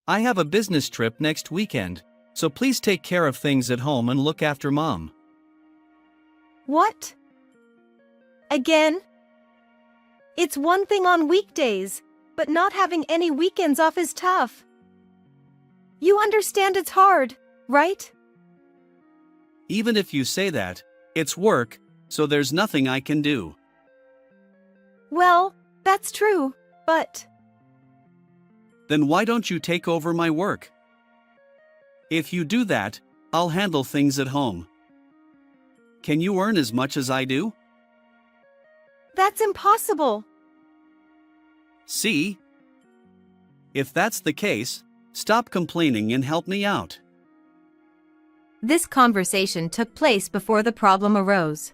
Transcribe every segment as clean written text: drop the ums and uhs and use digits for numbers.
I have a business trip next weekend, so please take care of things at home and look after Mom. What? Again? It's one thing on weekdays, but not having any weekends off is tough. You understand it's hard, right? Even if you say that, it's work, so there's nothing I can do. Well, that's true, but... Then why don't you take over my work? If you do that, I'll handle things at home. Can you earn as much as I do? That's impossible. See? If that's the case, stop complaining and help me out. This conversation took place before the problem arose.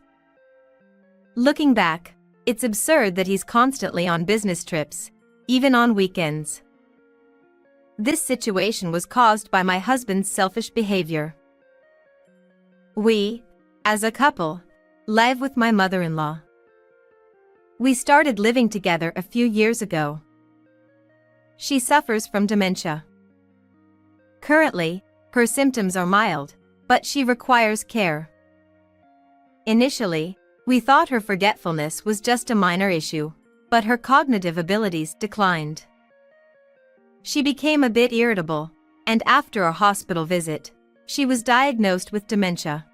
Looking back, it's absurd that he's constantly on business trips, even on weekends. This situation was caused by my husband's selfish behavior. We, as a couple, live with my mother-in-law. We started living together a few years ago. She suffers from dementia. Currently, her symptoms are mild, but she requires care. Initially, we thought her forgetfulness was just a minor issue, but her cognitive abilities declined. She became a bit irritable, and after a hospital visit, she was diagnosed with dementia.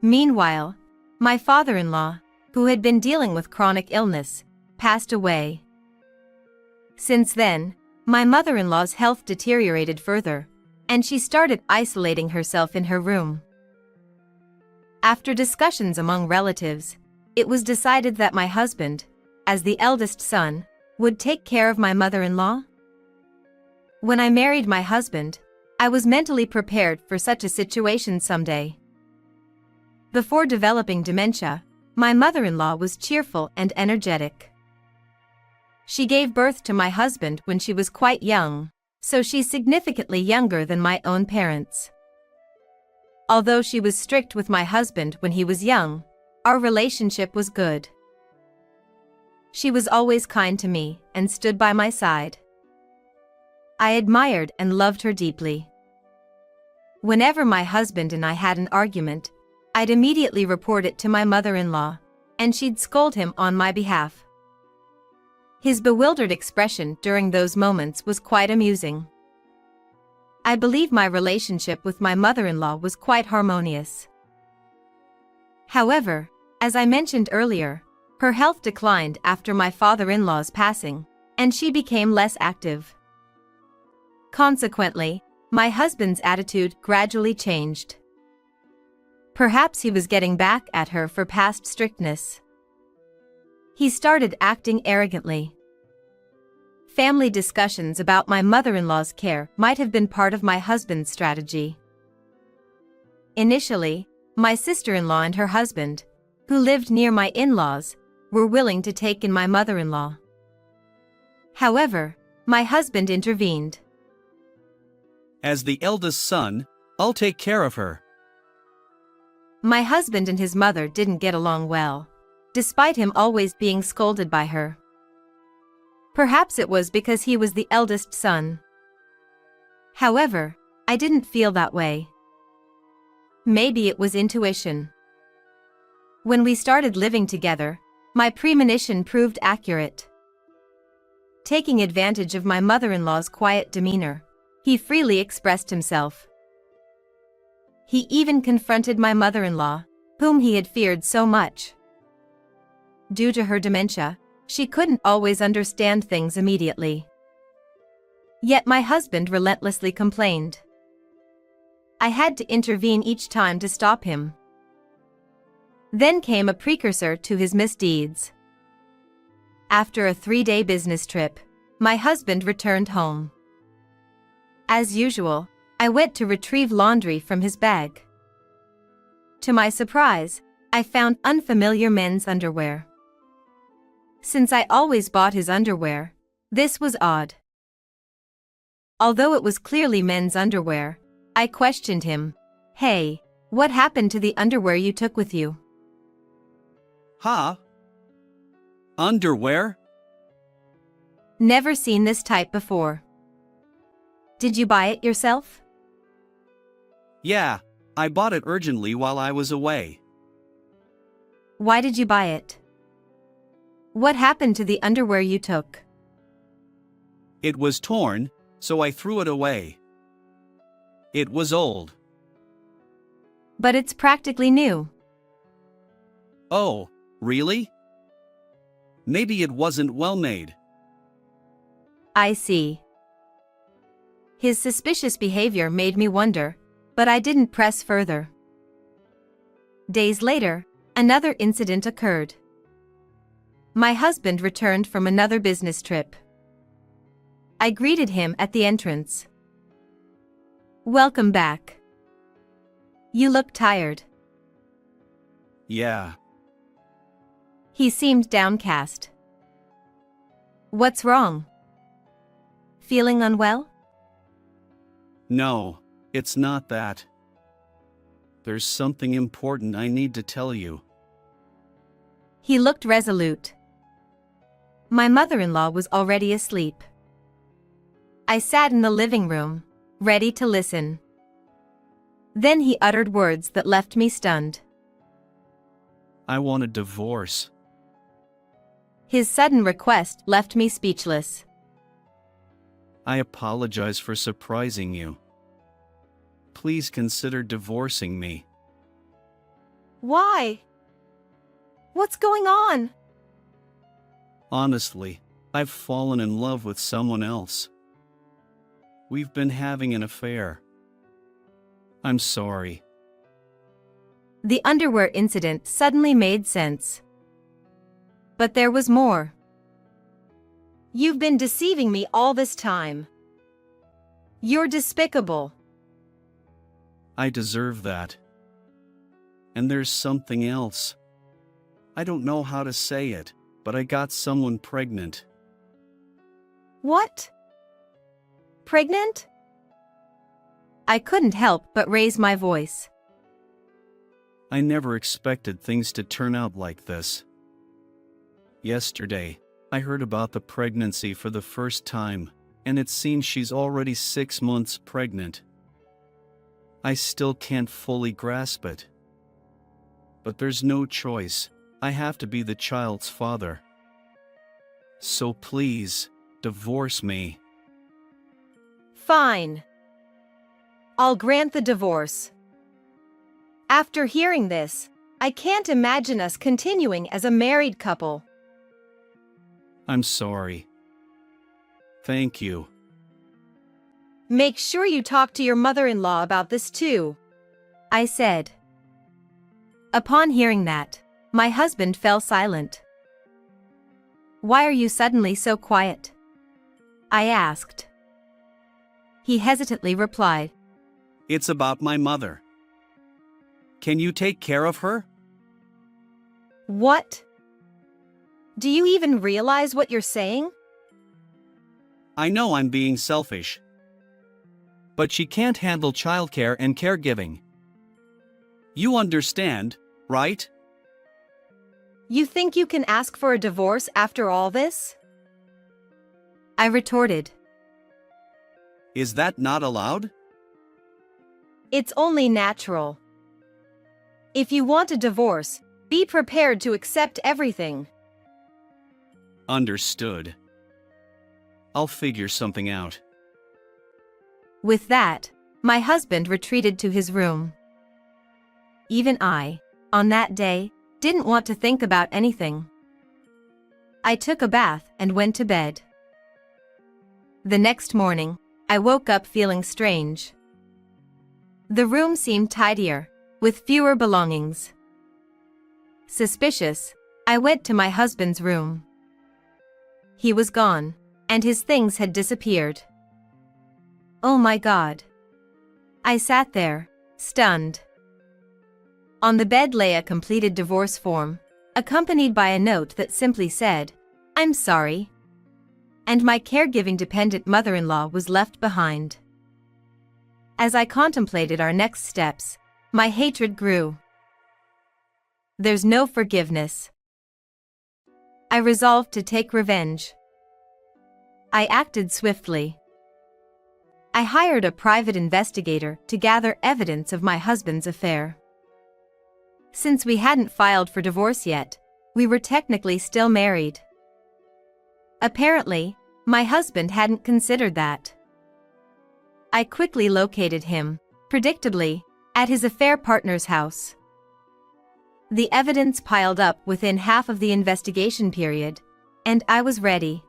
Meanwhile, my father-in-law, who had been dealing with chronic illness, passed away. Since then, my mother-in-law's health deteriorated further, and she started isolating herself in her room. After discussions among relatives, it was decided that my husband, as the eldest son, would take care of my mother-in-law. When I married my husband, I was mentally prepared for such a situation someday. Before developing dementia, my mother-in-law was cheerful and energetic. She gave birth to my husband when she was quite young, so she's significantly younger than my own parents. Although she was strict with my husband when he was young, our relationship was good. She was always kind to me and stood by my side. I admired and loved her deeply. Whenever my husband and I had an argument, I'd immediately report it to my mother-in-law, and she'd scold him on my behalf. His bewildered expression during those moments was quite amusing. I believe my relationship with my mother-in-law was quite harmonious. However, as I mentioned earlier, her health declined after my father-in-law's passing, and she became less active. Consequently, my husband's attitude gradually changed. Perhaps he was getting back at her for past strictness. He started acting arrogantly. Family discussions about my mother-in-law's care might have been part of my husband's strategy. Initially, my sister-in-law and her husband, who lived near my in-laws, were willing to take in my mother-in-law. However, my husband intervened. As the eldest son, I'll take care of her. My husband and his mother didn't get along well, despite him always being scolded by her. Perhaps it was because he was the eldest son. However, I didn't feel that way. Maybe it was intuition. When we started living together, my premonition proved accurate. Taking advantage of my mother-in-law's quiet demeanor, he freely expressed himself. He even confronted my mother-in-law, whom he had feared so much. Due to her dementia, she couldn't always understand things immediately. Yet my husband relentlessly complained. I had to intervene each time to stop him. Then came a precursor to his misdeeds. After a 3-day business trip, my husband returned home. As usual, I went to retrieve laundry from his bag. To my surprise, I found unfamiliar men's underwear. Since I always bought his underwear, this was odd. Although it was clearly men's underwear, I questioned him. "Hey, what happened to the underwear you took with you?" Huh? Underwear? Never seen this type before. Did you buy it yourself? Yeah, I bought it urgently while I was away. Why did you buy it? What happened to the underwear you took? It was torn, so I threw it away. It was old. But it's practically new. Oh, really? Maybe it wasn't well made. I see. His suspicious behavior made me wonder, but I didn't press further. Days later, another incident occurred. My husband returned from another business trip. I greeted him at the entrance. Welcome back. You look tired. Yeah. He seemed downcast. What's wrong? Feeling unwell? No, it's not that. There's something important I need to tell you. He looked resolute. My mother-in-law was already asleep. I sat in the living room, ready to listen. Then he uttered words that left me stunned. I want a divorce. His sudden request left me speechless. I apologize for surprising you. Please consider divorcing me. Why? What's going on? Honestly, I've fallen in love with someone else. We've been having an affair. I'm sorry. The underwear incident suddenly made sense. But there was more. You've been deceiving me all this time. You're despicable. I deserve that. And there's something else. I don't know how to say it, but I got someone pregnant. What? Pregnant? I couldn't help but raise my voice. I never expected things to turn out like this. Yesterday, I heard about the pregnancy for the first time, and it seems she's already 6 months pregnant. I still can't fully grasp it. But there's no choice. I have to be the child's father. So please, divorce me. Fine. I'll grant the divorce. After hearing this, I can't imagine us continuing as a married couple. I'm sorry. Thank you. Make sure you talk to your mother-in-law about this too, I said. Upon hearing that, my husband fell silent. Why are you suddenly so quiet? I asked. He hesitantly replied, It's about my mother. Can you take care of her? What? Do you even realize what you're saying? I know I'm being selfish. But she can't handle childcare and caregiving. You understand, right? You think you can ask for a divorce after all this? I retorted. Is that not allowed? It's only natural. If you want a divorce, be prepared to accept everything. Understood. I'll figure something out. With that, my husband retreated to his room. Even I, on that day, didn't want to think about anything. I took a bath and went to bed. The next morning, I woke up feeling strange. The room seemed tidier, with fewer belongings. Suspicious, I went to my husband's room. He was gone, and his things had disappeared. Oh my God. I sat there, stunned. On the bed lay a completed divorce form, accompanied by a note that simply said, "I'm sorry." And my caregiving dependent mother-in-law was left behind. As I contemplated our next steps, my hatred grew. There's no forgiveness. I resolved to take revenge. I acted swiftly. I hired a private investigator to gather evidence of my husband's affair. Since we hadn't filed for divorce yet, we were technically still married. Apparently, my husband hadn't considered that. I quickly located him, predictably, at his affair partner's house. The evidence piled up within half of the investigation period, and I was ready.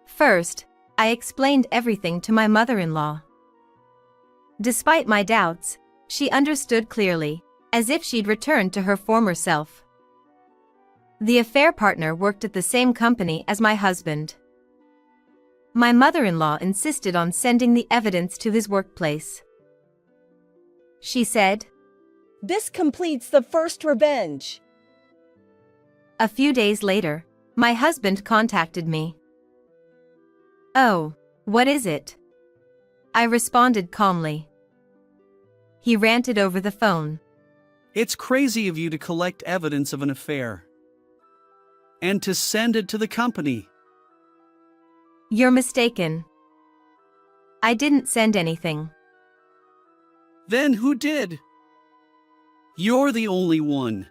First, I explained everything to my mother-in-law. Despite my doubts, she understood clearly, as if she'd returned to her former self. The affair partner worked at the same company as my husband. My mother-in-law insisted on sending the evidence to his workplace. She said, "This completes the first revenge." A few days later, my husband contacted me. "Oh, what is it?" I responded calmly. He ranted over the phone. It's crazy of you to collect evidence of an affair and to send it to the company. "You're mistaken. I didn't send anything." Then who did? You're the only one.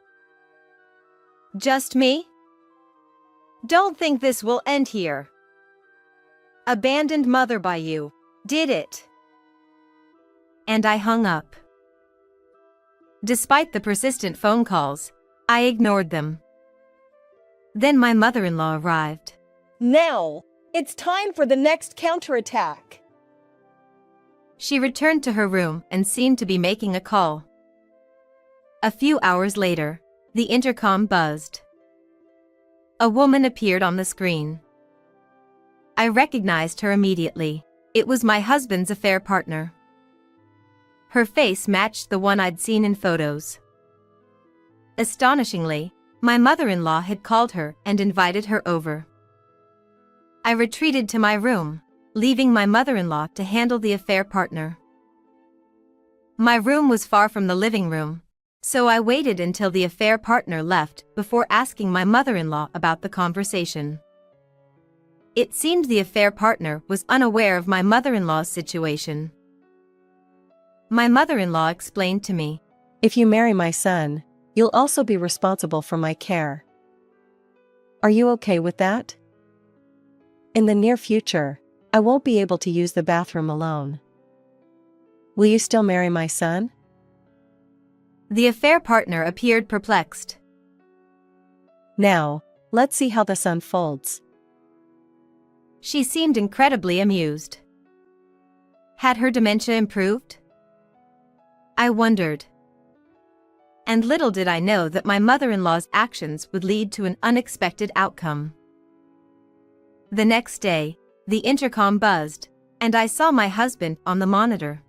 "Just me? Don't think this will end here. Abandoned mother by you, did it?" And I hung up. Despite the persistent phone calls, I ignored them. Then my mother-in-law arrived. "Now, it's time for the next counterattack." She returned to her room and seemed to be making a call. A few hours later, the intercom buzzed. A woman appeared on the screen. I recognized her immediately. It was my husband's affair partner. Her face matched the one I'd seen in photos. Astonishingly, my mother-in-law had called her and invited her over. I retreated to my room, leaving my mother-in-law to handle the affair partner. My room was far from the living room, so I waited until the affair partner left before asking my mother-in-law about the conversation. It seemed the affair partner was unaware of my mother-in-law's situation. My mother-in-law explained to me, "If you marry my son, you'll also be responsible for my care. Are you okay with that? In the near future, I won't be able to use the bathroom alone. Will you still marry my son?" The affair partner appeared perplexed. "Now, let's see how this unfolds." She seemed incredibly amused. Had her dementia improved? I wondered. And little did I know that my mother-in-law's actions would lead to an unexpected outcome. The next day, the intercom buzzed, and I saw my husband on the monitor.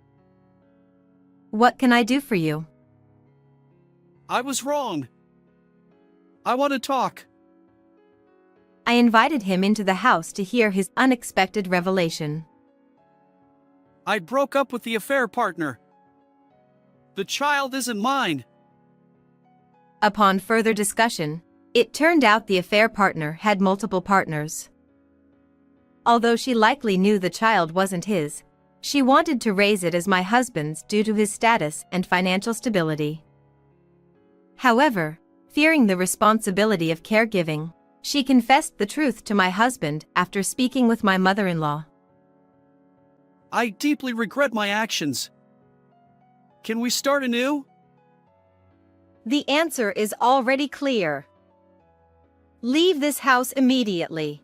"What can I do for you?" I was wrong. I want to talk. I invited him into the house to hear his unexpected revelation. I broke up with the affair partner. The child isn't mine. Upon further discussion, it turned out the affair partner had multiple partners. Although she likely knew the child wasn't his, she wanted to raise it as my husband's due to his status and financial stability. However, fearing the responsibility of caregiving, she confessed the truth to my husband after speaking with my mother-in-law. I deeply regret my actions. Can we start anew? The answer is already clear. Leave this house immediately.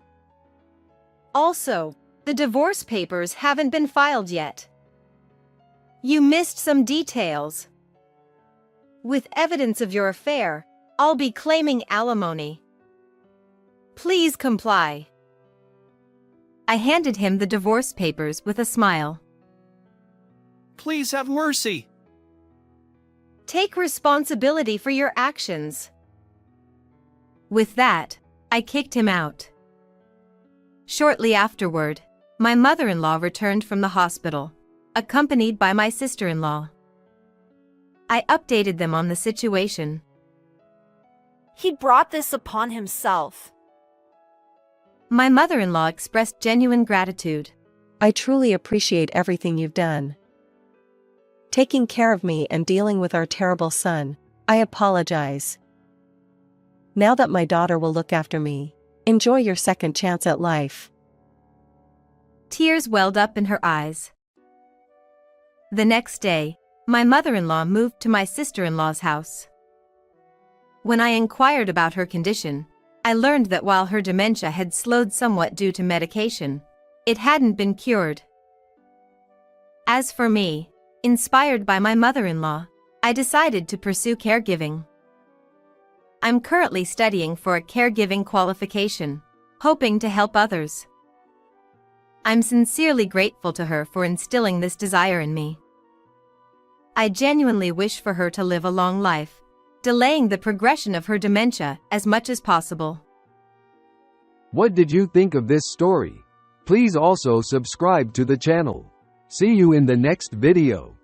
Also, the divorce papers haven't been filed yet. You missed some details. With evidence of your affair, I'll be claiming alimony. Please comply. I handed him the divorce papers with a smile. Please have mercy. Take responsibility for your actions. With that, I kicked him out. Shortly afterward, my mother-in-law returned from the hospital, accompanied by my sister-in-law. I updated them on the situation. He brought this upon himself. My mother-in-law expressed genuine gratitude. I truly appreciate everything you've done. Taking care of me and dealing with our terrible son. I apologize. Now that my daughter will look after me, enjoy your second chance at life." Tears welled up in her eyes. The next day, my mother-in-law moved to my sister-in-law's house. When I inquired about her condition, I learned that while her dementia had slowed somewhat due to medication, it hadn't been cured. As for me, inspired by my mother-in-law, I decided to pursue caregiving. I'm currently studying for a caregiving qualification, hoping to help others. I'm sincerely grateful to her for instilling this desire in me. I genuinely wish for her to live a long life, delaying the progression of her dementia as much as possible. What did you think of this story? Please also subscribe to the channel. See you in the next video.